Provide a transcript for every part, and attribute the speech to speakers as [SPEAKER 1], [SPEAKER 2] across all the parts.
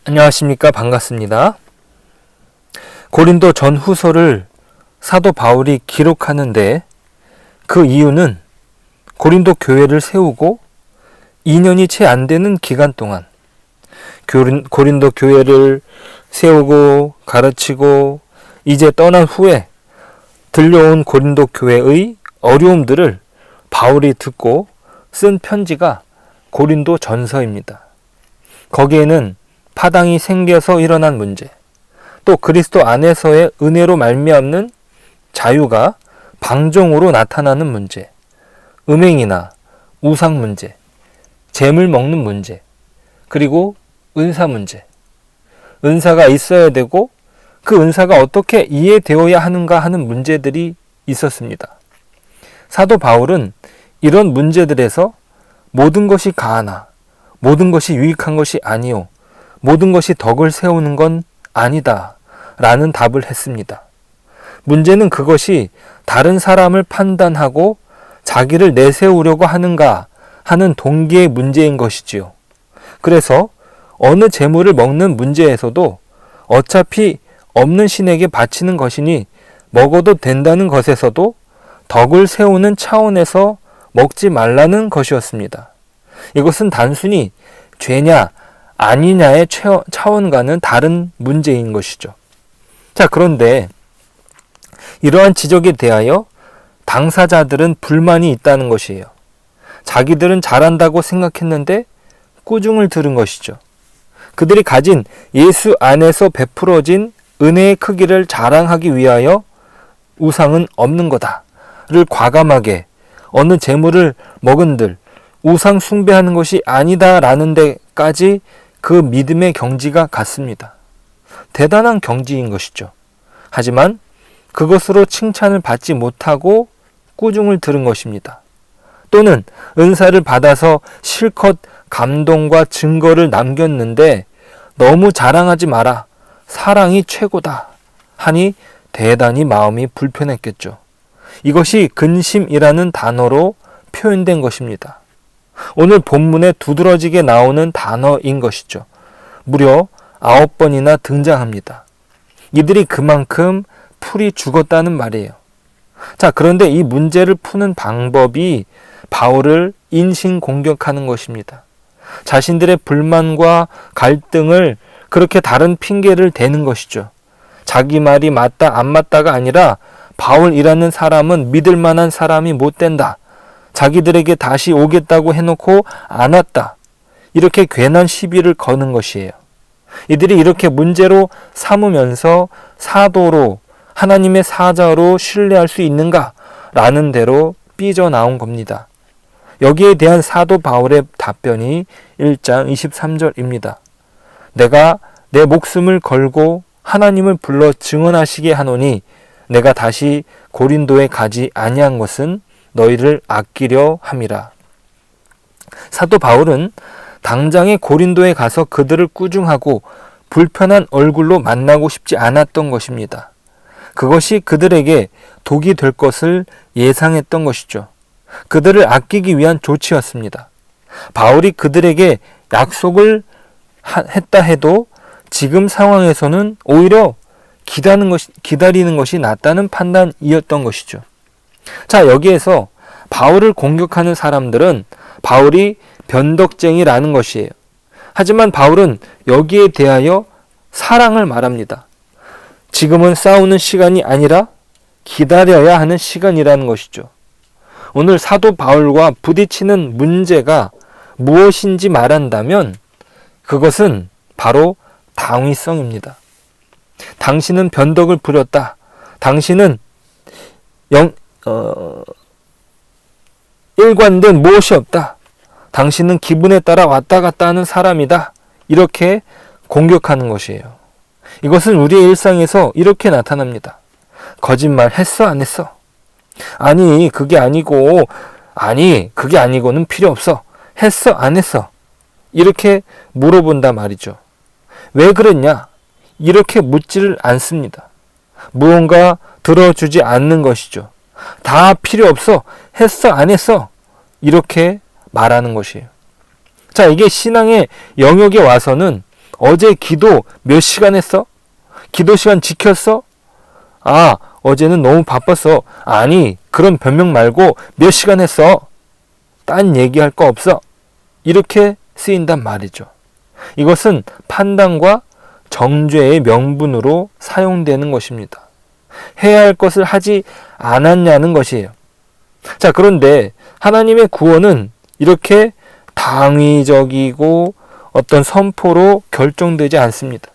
[SPEAKER 1] 안녕하십니까. 반갑습니다. 고린도 전후서를 사도 바울이 기록하는데 그 이유는 고린도 교회를 세우고 2년이 채 안 되는 기간 동안 고린도 교회를 세우고 가르치고 이제 떠난 후에 들려온 고린도 교회의 어려움들을 바울이 듣고 쓴 편지가 고린도 전서입니다. 거기에는 파당이 생겨서 일어난 문제, 또 그리스도 안에서의 은혜로 말미암는 자유가 방종으로 나타나는 문제, 음행이나 우상 문제, 재물 먹는 문제, 그리고 은사 문제, 은사가 있어야 되고 그 은사가 어떻게 이해되어야 하는가 하는 문제들이 있었습니다. 사도 바울은 이런 문제들에서 모든 것이 가하나 모든 것이 유익한 것이 아니요 모든 것이 덕을 세우는 건 아니다 라는 답을 했습니다. 문제는 그것이 다른 사람을 판단하고 자기를 내세우려고 하는가 하는 동기의 문제인 것이지요. 그래서 어느 재물을 먹는 문제에서도 어차피 없는 신에게 바치는 것이니 먹어도 된다는 것에서도 덕을 세우는 차원에서 먹지 말라는 것이었습니다. 이것은 단순히 죄냐 아니냐의 차원과는 다른 문제인 것이죠. 자, 그런데 이러한 지적에 대하여 당사자들은 불만이 있다는 것이에요. 자기들은 잘한다고 생각했는데 꾸중을 들은 것이죠. 그들이 가진 예수 안에서 베풀어진 은혜의 크기를 자랑하기 위하여 우상은 없는 거다를 과감하게 어느 재물을 먹은들 우상 숭배하는 것이 아니다라는 데까지 그 믿음의 경지가 갔습니다. 대단한 경지인 것이죠. 하지만 그것으로 칭찬을 받지 못하고 꾸중을 들은 것입니다. 또는 은사를 받아서 실컷 감동과 증거를 남겼는데 너무 자랑하지 마라. 사랑이 최고다. 하니 대단히 마음이 불편했겠죠. 이것이 근심이라는 단어로 표현된 것입니다. 오늘 본문에 두드러지게 나오는 단어인 것이죠. 무려 9번이나 등장합니다. 이들이 그만큼 풀이 죽었다는 말이에요. 자, 그런데 이 문제를 푸는 방법이 바울을 인신공격하는 것입니다. 자신들의 불만과 갈등을 그렇게 다른 핑계를 대는 것이죠. 자기 말이 맞다 안 맞다가 아니라 바울이라는 사람은 믿을 만한 사람이 못 된다. 자기들에게 다시 오겠다고 해놓고 안 왔다. 이렇게 괜한 시비를 거는 것이에요. 이들이 이렇게 문제로 삼으면서 사도로 하나님의 사자로 신뢰할 수 있는가? 라는 대로 삐져나온 겁니다. 여기에 대한 사도 바울의 답변이 1장 23절입니다. 내가 내 목숨을 걸고 하나님을 불러 증언하시게 하노니 내가 다시 고린도에 가지 아니한 것은 너희를 아끼려 함이라. 사도 바울은 당장에 고린도에 가서 그들을 꾸중하고 불편한 얼굴로 만나고 싶지 않았던 것입니다. 그것이 그들에게 독이 될 것을 예상했던 것이죠. 그들을 아끼기 위한 조치였습니다. 바울이 그들에게 약속을 했다 해도 지금 상황에서는 오히려 기다리는 것이 낫다는 판단이었던 것이죠. 자, 여기에서 바울을 공격하는 사람들은 바울이 변덕쟁이라는 것이에요. 하지만 바울은 여기에 대하여 사랑을 말합니다. 지금은 싸우는 시간이 아니라 기다려야 하는 시간이라는 것이죠. 오늘 사도 바울과 부딪히는 문제가 무엇인지 말한다면 그것은 바로 당위성입니다. 당신은 변덕을 부렸다. 당신은 일관된 무엇이 없다. 당신은 기분에 따라 왔다 갔다 하는 사람이다. 이렇게 공격하는 것이에요. 이것은 우리의 일상에서 이렇게 나타납니다. 거짓말 했어 안 했어? 아니 그게 아니고는 필요 없어. 했어 안 했어? 이렇게 물어본다 말이죠. 왜 그랬냐? 이렇게 묻지를 않습니다. 무언가 들어주지 않는 것이죠. 다 필요 없어. 했어 안 했어? 이렇게 말하는 것이에요. 자, 이게 신앙의 영역에 와서는 어제 기도 몇 시간 했어? 기도 시간 지켰어? 아, 어제는 너무 바빴어. 아니, 그런 변명 말고 몇 시간 했어? 딴 얘기할 거 없어? 이렇게 쓰인단 말이죠. 이것은 판단과 정죄의 명분으로 사용되는 것입니다. 해야 할 것을 하지 않았냐는 것이에요. 자, 그런데 하나님의 구원은 이렇게 당위적이고 어떤 선포로 결정되지 않습니다.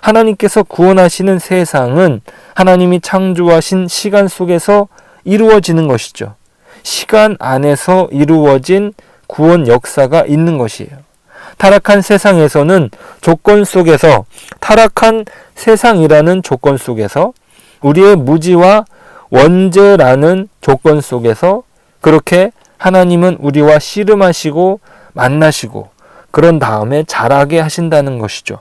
[SPEAKER 1] 하나님께서 구원하시는 세상은 하나님이 창조하신 시간 속에서 이루어지는 것이죠. 시간 안에서 이루어진 구원 역사가 있는 것이에요. 타락한 세상에서는 타락한 세상이라는 조건 속에서 우리의 무지와 원죄라는 조건 속에서 그렇게 하나님은 우리와 씨름하시고 만나시고 그런 다음에 자라게 하신다는 것이죠.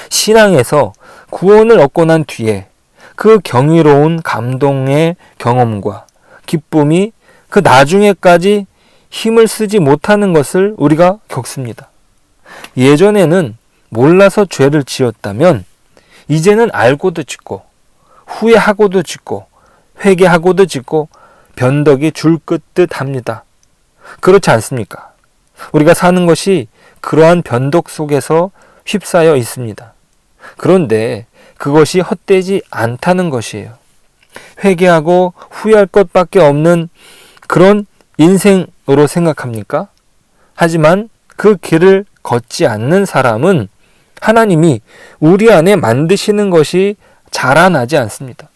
[SPEAKER 1] 신앙에서 구원을 얻고 난 뒤에 그 경이로운 감동의 경험과 기쁨이 그 나중에까지 힘을 쓰지 못하는 것을 우리가 겪습니다. 예전에는 몰라서 죄를 지었다면 이제는 알고도 짓고 후회하고도 짓고 회개하고도 짓고 변덕이 줄긋듯 합니다. 그렇지 않습니까? 우리가 사는 것이 그러한 변덕 속에서 휩싸여 있습니다. 그런데 그것이 헛되지 않다는 것이에요. 회개하고 후회할 것밖에 없는 그런 인생으로 생각합니까? 하지만 그 길을 걷지 않는 사람은 하나님이 우리 안에 만드시는 것이 자라나지 않습니다.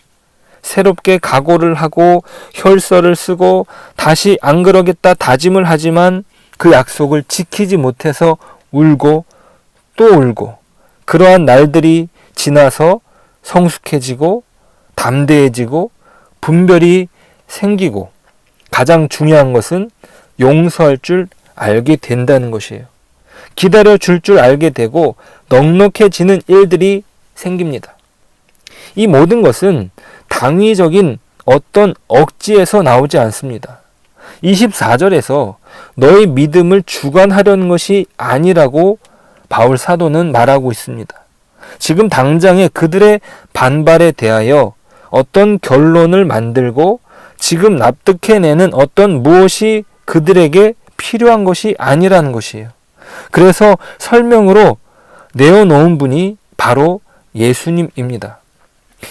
[SPEAKER 1] 새롭게 각오를 하고 혈서를 쓰고 다시 안 그러겠다 다짐을 하지만 그 약속을 지키지 못해서 울고 또 울고 그러한 날들이 지나서 성숙해지고 담대해지고 분별이 생기고 가장 중요한 것은 용서할 줄 알게 된다는 것이에요. 기다려 줄 줄 알게 되고 넉넉해지는 일들이 생깁니다. 이 모든 것은 당위적인 어떤 억지에서 나오지 않습니다. 24절에서 너의 믿음을 주관하려는 것이 아니라고 바울 사도는 말하고 있습니다. 지금 당장에 그들의 반발에 대하여 어떤 결론을 만들고 지금 납득해내는 어떤 무엇이 그들에게 필요한 것이 아니라는 것이에요. 그래서 설명으로 내어놓은 분이 바로 예수님입니다.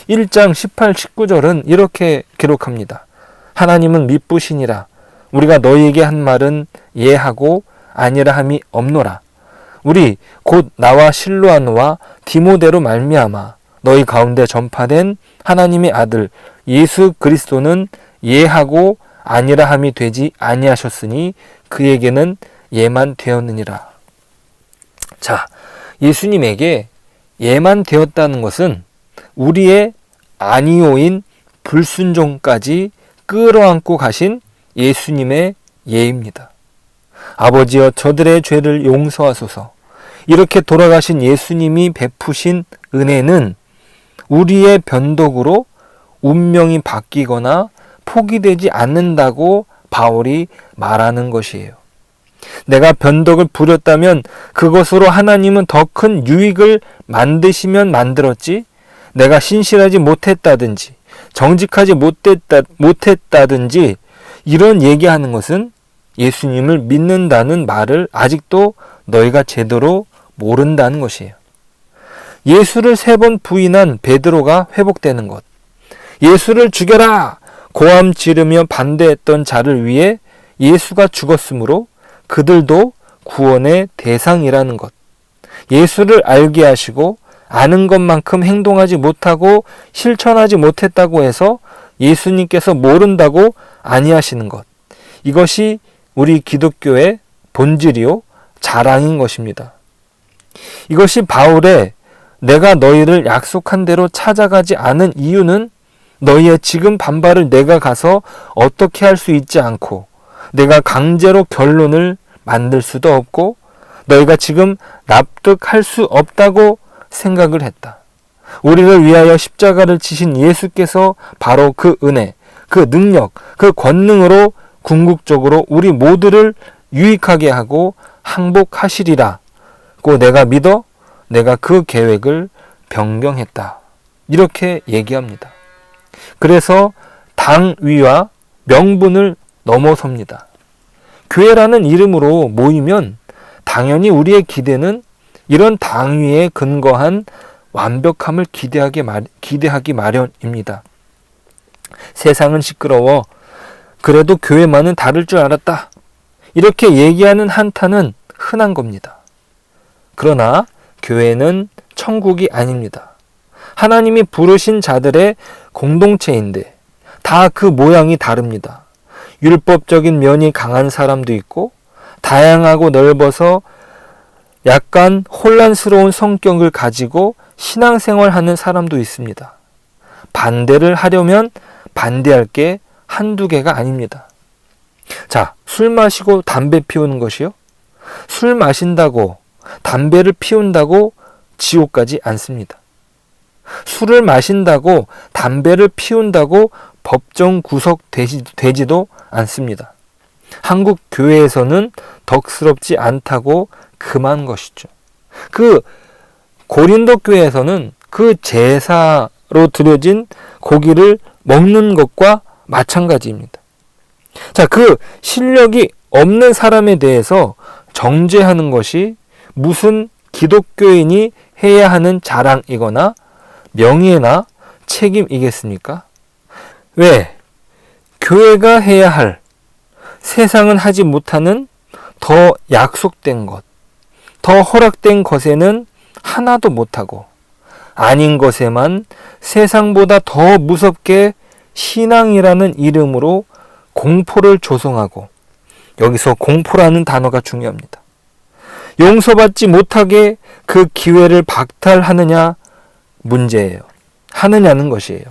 [SPEAKER 1] 1장 18, 19절은 이렇게 기록합니다. 하나님은 미쁘시니라. 우리가 너희에게 한 말은 예하고 아니라 함이 없노라. 우리 곧 나와 실로아노와 디모데로 말미암아 너희 가운데 전파된 하나님의 아들 예수 그리스도는 예하고 아니라 함이 되지 아니하셨으니 그에게는 예만 되었느니라. 자, 예수님에게 예만 되었다는 것은 우리의 아니오인 불순종까지 끌어안고 가신 예수님의 예입니다. 아버지여 저들의 죄를 용서하소서. 이렇게 돌아가신 예수님이 베푸신 은혜는 우리의 변덕으로 운명이 바뀌거나 포기되지 않는다고 바울이 말하는 것이에요. 내가 변덕을 부렸다면 그것으로 하나님은 더 큰 유익을 만드시면 만들었지, 내가 신실하지 못했다든지 정직하지 못했다든지 이런 얘기하는 것은 예수님을 믿는다는 말을 아직도 너희가 제대로 모른다는 것이에요. 예수를 3번 부인한 베드로가 회복되는 것, 예수를 죽여라! 고함 지르며 반대했던 자를 위해 예수가 죽었으므로 그들도 구원의 대상이라는 것, 예수를 알게 하시고 아는 것만큼 행동하지 못하고 실천하지 못했다고 해서 예수님께서 모른다고 아니하시는 것, 이것이 우리 기독교의 본질이요 자랑인 것입니다. 이것이 바울의 내가 너희를 약속한 대로 찾아가지 않은 이유는 너희의 지금 반발을 내가 가서 어떻게 할 수 있지 않고 내가 강제로 결론을 만들 수도 없고 너희가 지금 납득할 수 없다고 생각을 했다. 우리를 위하여 십자가를 지신 예수께서 바로 그 은혜, 그 능력, 그 권능으로 궁극적으로 우리 모두를 유익하게 하고 항복하시리라. 고 내가 믿어 내가 그 계획을 변경했다. 이렇게 얘기합니다. 그래서 당위와 명분을 넘어섭니다. 교회라는 이름으로 모이면 당연히 우리의 기대는 이런 당위에 근거한 완벽함을 기대하기 마련입니다. 세상은 시끄러워. 그래도 교회만은 다를 줄 알았다. 이렇게 얘기하는 한탄은 흔한 겁니다. 그러나 교회는 천국이 아닙니다. 하나님이 부르신 자들의 공동체인데 다 그 모양이 다릅니다. 율법적인 면이 강한 사람도 있고 다양하고 넓어서 약간 혼란스러운 성격을 가지고 신앙생활하는 사람도 있습니다. 반대를 하려면 반대할 게 한두 개가 아닙니다. 자, 술 마시고 담배 피우는 것이요? 술 마신다고 담배를 피운다고 지옥 가지 않습니다. 술을 마신다고 담배를 피운다고 법정 구속되지도 않습니다. 한국 교회에서는 덕스럽지 않다고 금한 것이죠. 그 고린도 교회에서는 그 제사로 드려진 고기를 먹는 것과 마찬가지입니다. 자, 그 실력이 없는 사람에 대해서 정죄하는 것이 무슨 기독교인이 해야 하는 자랑이거나 명예나 책임이겠습니까? 왜? 교회가 해야 할, 세상은 하지 못하는 더 약속된 것, 더 허락된 것에는 하나도 못하고 아닌 것에만 세상보다 더 무섭게 신앙이라는 이름으로 공포를 조성하고, 여기서 공포라는 단어가 중요합니다. 용서받지 못하게 그 기회를 박탈하느냐 문제예요. 하느냐는 것이에요.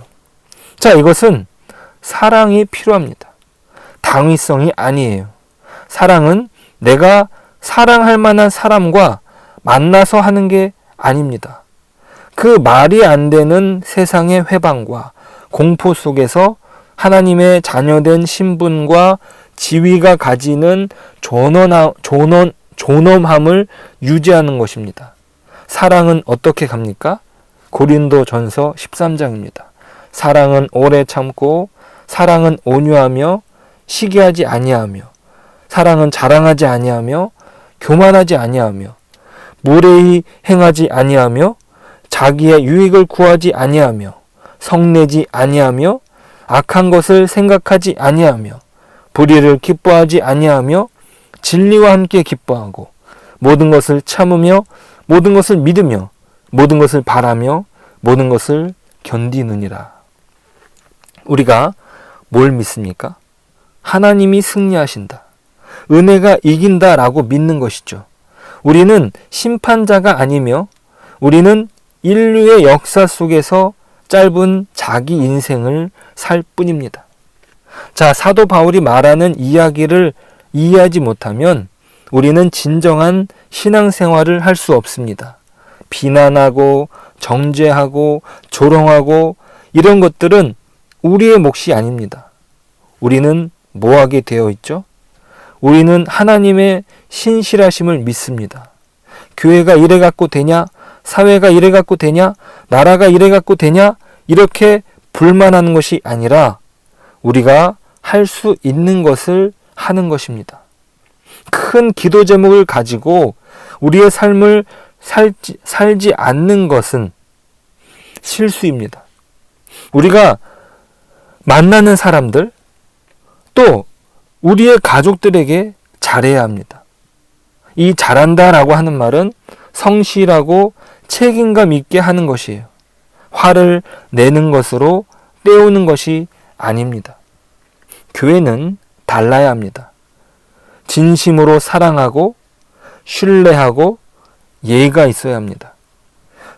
[SPEAKER 1] 자, 이것은 사랑이 필요합니다. 당위성이 아니에요. 사랑은 내가 사랑할 만한 사람과 만나서 하는 게 아닙니다. 그 말이 안 되는 세상의 회방과 공포 속에서 하나님의 자녀된 신분과 지위가 가지는 존엄함을 유지하는 것입니다. 사랑은 어떻게 갑니까? 고린도전서 13장입니다. 사랑은 오래 참고, 사랑은 온유하며 시기하지 아니하며, 사랑은 자랑하지 아니하며 교만하지 아니하며 무례히 행하지 아니하며 자기의 유익을 구하지 아니하며 성내지 아니하며 악한 것을 생각하지 아니하며 불의를 기뻐하지 아니하며 진리와 함께 기뻐하고 모든 것을 참으며 모든 것을 믿으며 모든 것을 바라며 모든 것을 견디느니라. 우리가 뭘 믿습니까? 하나님이 승리하신다. 은혜가 이긴다라고 믿는 것이죠. 우리는 심판자가 아니며 우리는 인류의 역사 속에서 짧은 자기 인생을 살 뿐입니다. 자, 사도 바울이 말하는 이야기를 이해하지 못하면 우리는 진정한 신앙생활을 할 수 없습니다. 비난하고 정죄하고 조롱하고 이런 것들은 우리의 몫이 아닙니다. 우리는 뭐 하게 되어 있죠? 우리는 하나님의 신실하심을 믿습니다. 교회가 이래 갖고 되냐? 사회가 이래 갖고 되냐? 나라가 이래 갖고 되냐? 이렇게 불만하는 것이 아니라 우리가 할 수 있는 것을 하는 것입니다. 큰 기도 제목을 가지고 우리의 삶을 살지 않는 것은 실수입니다. 우리가 만나는 사람들, 또 우리의 가족들에게 잘해야 합니다. 이 잘한다라고 하는 말은 성실하고 책임감 있게 하는 것이에요. 화를 내는 것으로 때우는 것이 아닙니다. 교회는 달라야 합니다. 진심으로 사랑하고 신뢰하고 예의가 있어야 합니다.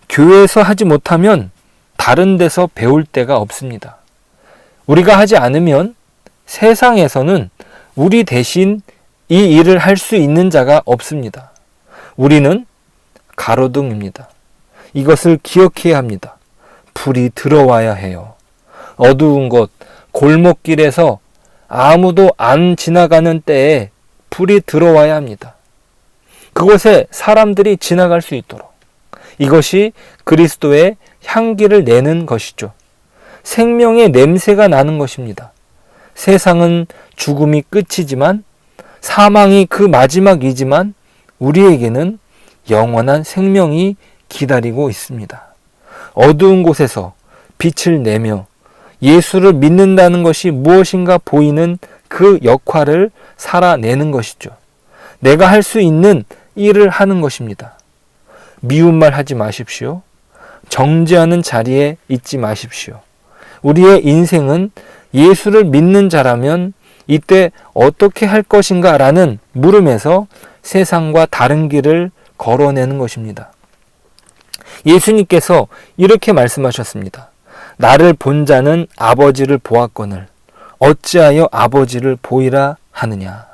[SPEAKER 1] 교회에서 하지 못하면 다른 데서 배울 데가 없습니다. 우리가 하지 않으면 세상에서는 우리 대신 이 일을 할 수 있는 자가 없습니다. 우리는 가로등입니다. 이것을 기억해야 합니다. 불이 들어와야 해요. 어두운 곳, 골목길에서 아무도 안 지나가는 때에 불이 들어와야 합니다. 그곳에 사람들이 지나갈 수 있도록. 이것이 그리스도의 향기를 내는 것이죠. 생명의 냄새가 나는 것입니다. 세상은 죽음이 끝이지만, 사망이 그 마지막이지만 우리에게는 영원한 생명이 기다리고 있습니다. 어두운 곳에서 빛을 내며 예수를 믿는다는 것이 무엇인가 보이는 그 역할을 살아내는 것이죠. 내가 할 수 있는 일을 하는 것입니다. 미운 말 하지 마십시오. 정죄하는 자리에 있지 마십시오. 우리의 인생은 예수를 믿는 자라면 이때 어떻게 할 것인가 라는 물음에서 세상과 다른 길을 걸어내는 것입니다. 예수님께서 이렇게 말씀하셨습니다. 나를 본 자는 아버지를 보았거늘 어찌하여 아버지를 보이라 하느냐.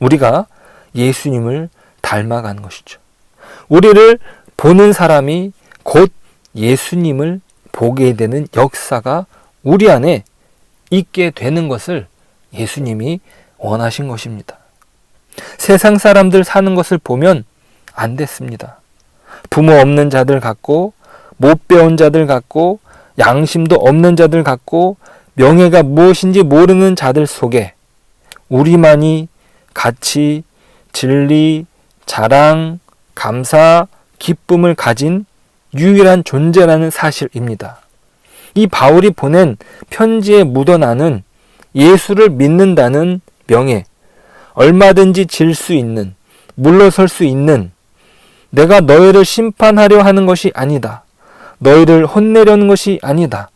[SPEAKER 1] 우리가 예수님을 닮아가는 것이죠. 우리를 보는 사람이 곧 예수님을 보게 되는 역사가 우리 안에 있게 되는 것을 예수님이 원하신 것입니다. 세상 사람들 사는 것을 보면 안 됐습니다. 부모 없는 자들 같고, 못 배운 자들 같고, 양심도 없는 자들 같고, 명예가 무엇인지 모르는 자들 속에 우리만이 가치, 진리, 자랑, 감사, 기쁨을 가진 유일한 존재라는 사실입니다. 이 바울이 보낸 편지에 묻어나는 예수를 믿는다는 명예, 얼마든지 질 수 있는, 물러설 수 있는, 내가 너희를 심판하려 하는 것이 아니다. 너희를 혼내려는 것이 아니다.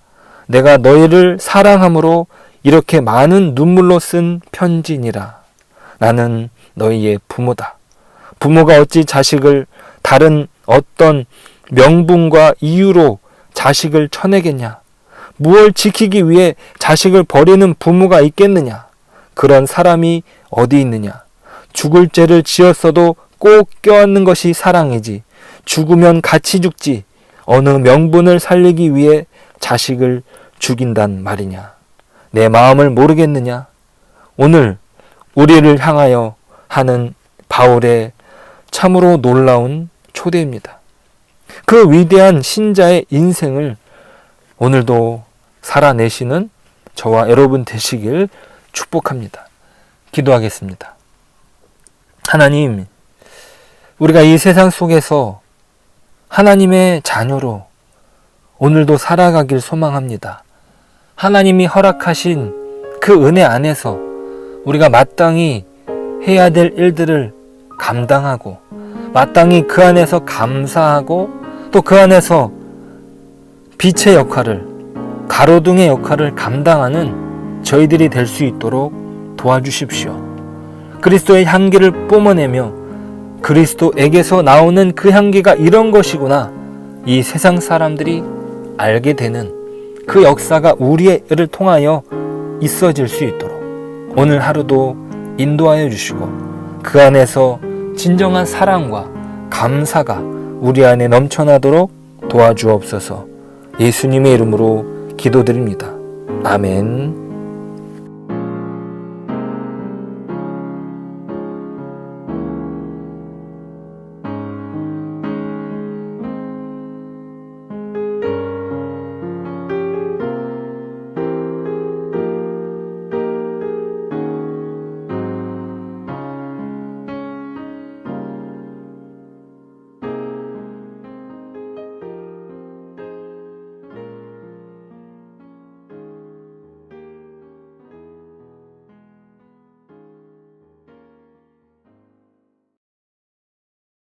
[SPEAKER 1] 내가 너희를 사랑함으로 이렇게 많은 눈물로 쓴 편지니라. 나는 너희의 부모다. 부모가 어찌 자식을 다른 어떤 명분과 이유로 자식을 쳐내겠냐? 무엇을 지키기 위해 자식을 버리는 부모가 있겠느냐? 그런 사람이 어디 있느냐? 죽을 죄를 지었어도 꼭 껴안는 것이 사랑이지. 죽으면 같이 죽지. 어느 명분을 살리기 위해 자식을 죽인단 말이냐? 내 마음을 모르겠느냐? 오늘 우리를 향하여 하는 바울의 참으로 놀라운 초대입니다. 그 위대한 신자의 인생을 오늘도 살아내시는 저와 여러분 되시길 축복합니다. 기도하겠습니다. 하나님, 우리가 이 세상 속에서 하나님의 자녀로 오늘도 살아가길 소망합니다. 하나님이 허락하신 그 은혜 안에서 우리가 마땅히 해야 될 일들을 감당하고, 마땅히 그 안에서 감사하고, 또 그 안에서 빛의 역할을, 가로등의 역할을 감당하는 저희들이 될 수 있도록 도와주십시오. 그리스도의 향기를 뿜어내며 그리스도에게서 나오는 그 향기가 이런 것이구나, 이 세상 사람들이 알게 되는 그 역사가 우리를 통하여 있어질 수 있도록 오늘 하루도 인도하여 주시고, 그 안에서 진정한 사랑과 감사가 우리 안에 넘쳐나도록 도와주옵소서. 예수님의 이름으로 기도드립니다. 아멘.